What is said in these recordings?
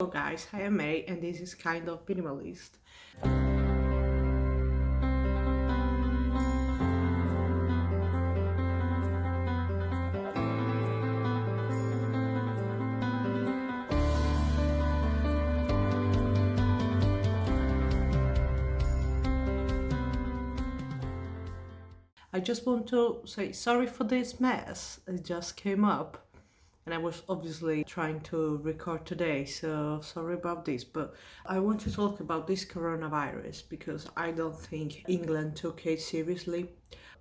Hello guys, I am Mary and this is kind of minimalist. I just want to say sorry for this mess. It just came up and I was obviously trying to record today, so sorry about this. But I want to talk about this coronavirus because I don't think England took it seriously.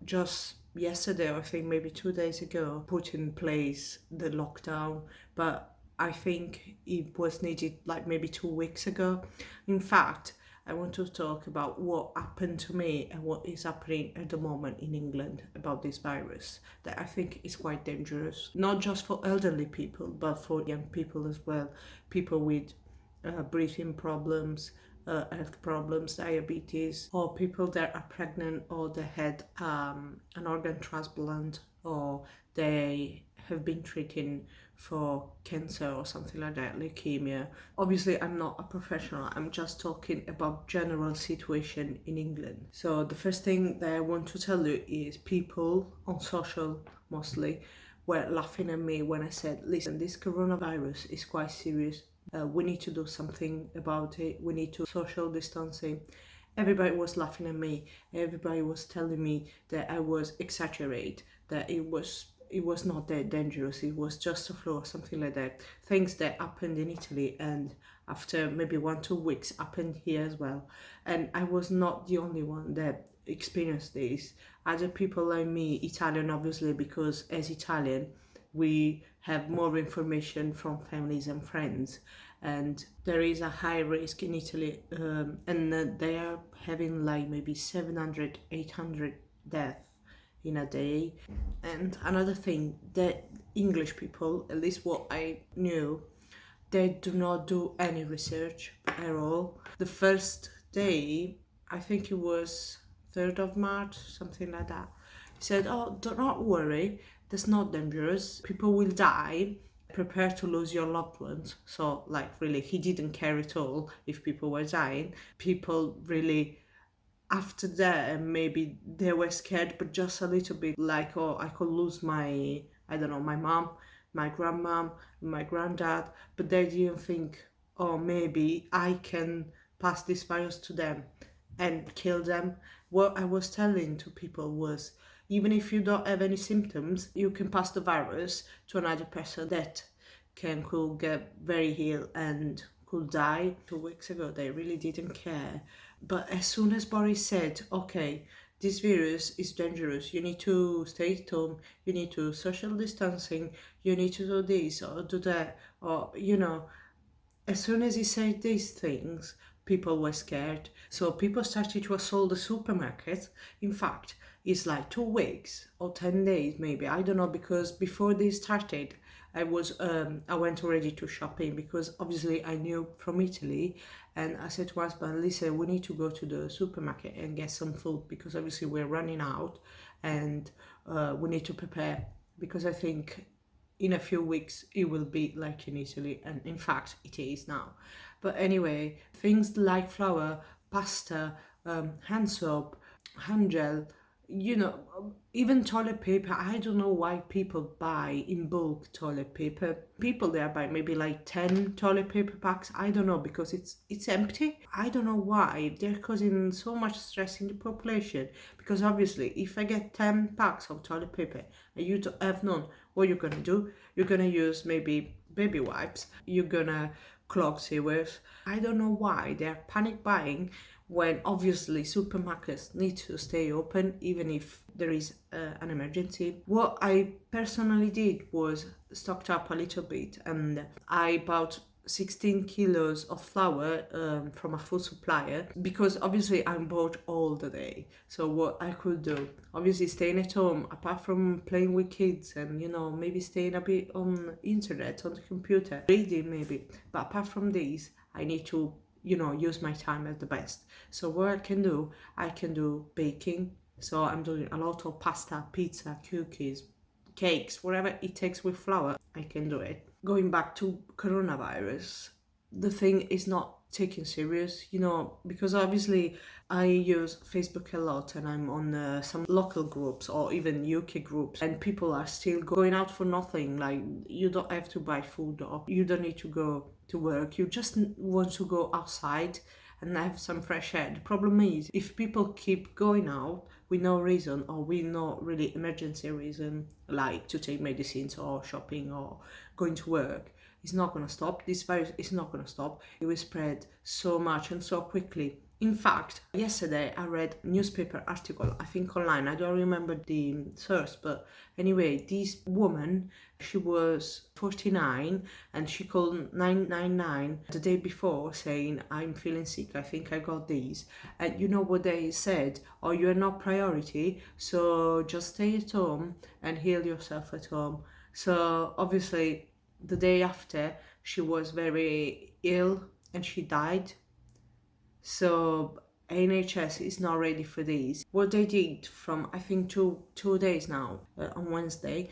Just yesterday, I think maybe 2 days ago, put in place the lockdown, but I think it was needed like maybe 2 weeks ago. In fact, I want to talk about what happened to me and what is happening at the moment in England about this virus that I think is quite dangerous, not just for elderly people, but for young people as well, people with breathing problems, health problems, diabetes, or people that are pregnant or they had an organ transplant or they have been treating for cancer or something like that, leukemia. Obviously, I'm not a professional. I'm just talking about general situation in England. So the first thing that I want to tell you is people on social mostly were laughing at me when I said, listen, this coronavirus is quite serious. We need to do something about it. We need to social distancing. Everybody was laughing at me. Everybody was telling me that I was exaggerate, that it was not that dangerous. It was just a flu or something like that. Things that happened in Italy and after maybe 1-2 weeks happened here as well. And I was not the only one that experienced this. Other people like me, Italian obviously, because as Italian we have more information from families and friends, and there is a high risk in Italy, and they are having like maybe 700, 800 deaths in a day. And another thing that English people, at least what I knew, they do not do any research at all. The first day, I think it was 3rd of March, something like that, he said, oh, do not worry, that's not dangerous. People will die. Prepare to lose your loved ones. So, like, really, he didn't care at all if people were dying. People really, after that, maybe they were scared, but just a little bit, like, oh, I could lose my, I don't know, my mom, my grandmom, my granddad, but they didn't think, oh, maybe I can pass this virus to them and kill them. What I was telling to people was, even if you don't have any symptoms, you can pass the virus to another person that could get very ill and could die. 2 weeks ago, they really didn't care. But as soon as Boris said, okay, this virus is dangerous, you need to stay at home, you need to social distancing, you need to do this or do that, or, as soon as he said these things, people were scared. So people started to assault the supermarket. In fact, it's like 2 weeks or 10 days maybe. I don't know, because before this started, I went already to shopping because obviously I knew from Italy, and I said to my husband, listen, we need to go to the supermarket and get some food because obviously we're running out, and we need to prepare because I think in a few weeks it will be like in Italy, and in fact it is now. But anyway, things like flour, pasta, hand soap, hand gel, even toilet paper. I don't know why people buy in bulk toilet paper. People there buy maybe like 10 toilet paper packs. I don't know, because it's empty. I don't know why. They're causing so much stress in the population, because obviously if I get 10 packs of toilet paper and you don't have none, what you're gonna do? You're gonna use maybe baby wipes. You're gonna clog sewers. I don't know why they're panic buying when obviously supermarkets need to stay open even if there is an emergency. What I personally did was stocked up a little bit, and I bought 16 kilos of flour from a food supplier, because obviously I'm bored all the day. So what I could do, obviously staying at home, apart from playing with kids and maybe staying a bit on internet, on the computer, reading maybe, but apart from these, I need to use my time at the best. So what I can do baking. So I'm doing a lot of pasta, pizza, cookies, cakes, whatever it takes with flour, I can do it. Going back to coronavirus, the thing is not taken serious, because obviously I use Facebook a lot and I'm on some local groups or even UK groups, and people are still going out for nothing. Like, you don't have to buy food or you don't need to go to work, you just want to go outside and have some fresh air. The problem is, if people keep going out with no reason or with no really emergency reason, like to take medicines or shopping or going to work, it's not going to stop. This virus is not going to stop. It will spread so much and so quickly. In fact, yesterday I read newspaper article, I think online, I don't remember the source, but anyway, this woman, she was 49 and she called 999 the day before saying, I'm feeling sick, I think I got these. And you know what they said? Oh, you're not priority, so just stay at home and heal yourself at home. So obviously the day after she was very ill and she died. So NHS is not ready for this. What they did from, I think, two days now, on Wednesday,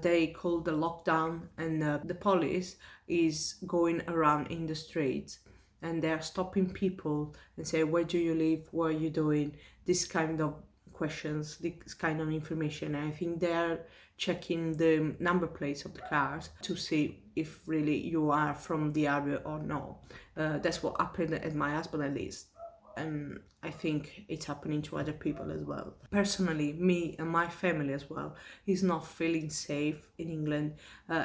they called the lockdown, and the police is going around in the streets and they're stopping people and say, where do you live, what are you doing, this kind of questions, this kind of information. And I think they're checking the number plates of the cars to see if really you are from the area or not. That's what happened at my husband, at least, and I think it's happening to other people as well. Personally, me and my family as well is not feeling safe in England.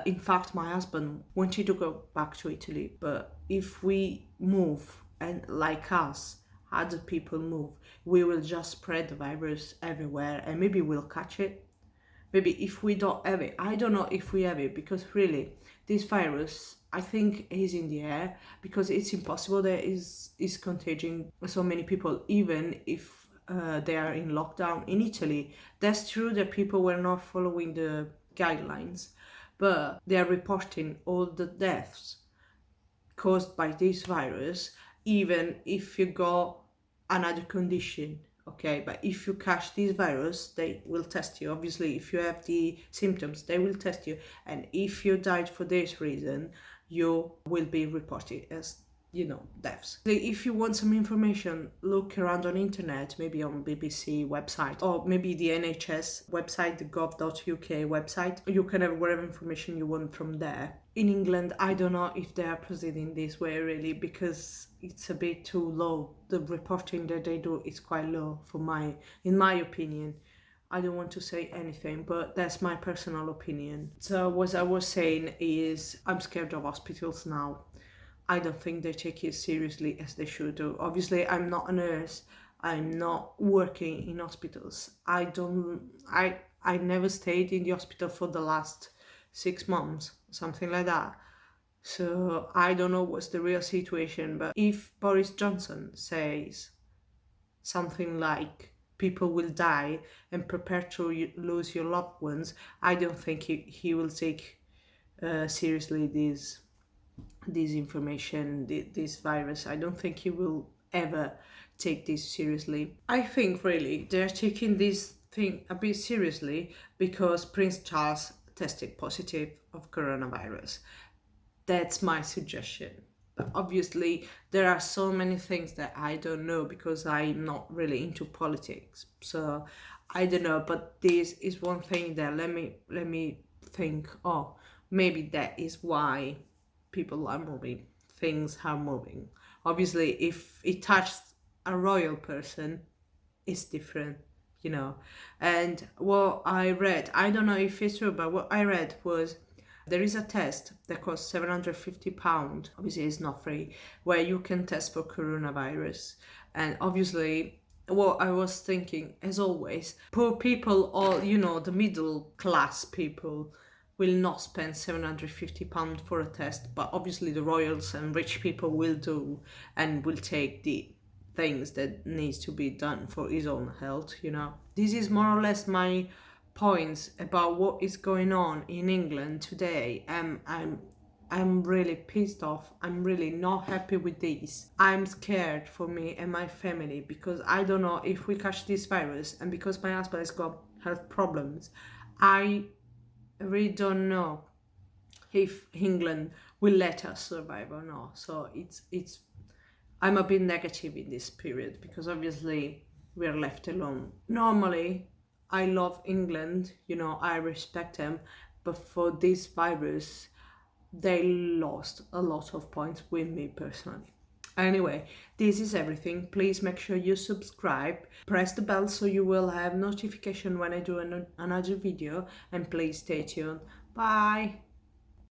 In fact, my husband wanted to go back to Italy, but if we move, and like us, other people move, we will just spread the virus everywhere and maybe we'll catch it. Maybe if we don't have it, I don't know if we have it, because really this virus, I think, is in the air, because it's impossible that is contagion so many people, even if they are in lockdown in Italy. That's true that people were not following the guidelines, but they are reporting all the deaths caused by this virus, even if you got another condition. Okay, but if you catch this virus, they will test you. Obviously, if you have the symptoms, they will test you. And if you died for this reason, you will be reported as, deaths. If you want some information, look around on internet, maybe on BBC website, or maybe the NHS website, the gov.uk website. You can have whatever information you want from there. In England, I don't know if they are proceeding this way really, because it's a bit too low. The reporting that they do is quite low in my opinion. I don't want to say anything, but that's my personal opinion. So what I was saying is, I'm scared of hospitals now. I don't think they take it seriously as they should do. Obviously, I'm not a nurse. I'm not working in hospitals. I never stayed in the hospital for the last 6 months, something like that. So I don't know what's the real situation. But if Boris Johnson says something like people will die and prepare to lose your loved ones, I don't think he will take seriously this information, this virus. I don't think he will ever take this seriously. I think really they're taking this thing a bit seriously because Prince Charles tested positive of coronavirus. That's my suggestion. But obviously there are so many things that I don't know, because I'm not really into politics. So I don't know, but this is one thing that let me think, oh, maybe that is why people are moving, things are moving. Obviously, if it touched a royal person, it's different, And what I read, I don't know if it's true, but what I read was there is a test that costs £750. Obviously, it's not free, where you can test for coronavirus. And obviously, what I was thinking, as always, poor people, or the middle class people, will not spend £750 for a test, but obviously the royals and rich people will do, and will take the things that needs to be done for his own health. This is more or less my points about what is going on in England today. I'm really pissed off. I'm really not happy with this. I'm scared for me and my family, because I don't know if we catch this virus, and because my husband has got health problems, I really don't know if England will let us survive or not. So it's I'm a bit negative in this period because obviously we're left alone. Normally, I love England, you know, I respect them, but for this virus, they lost a lot of points with me personally. Anyway, this is everything. Please make sure you subscribe, press the bell so you will have notification when I do another video, and please stay tuned. Bye.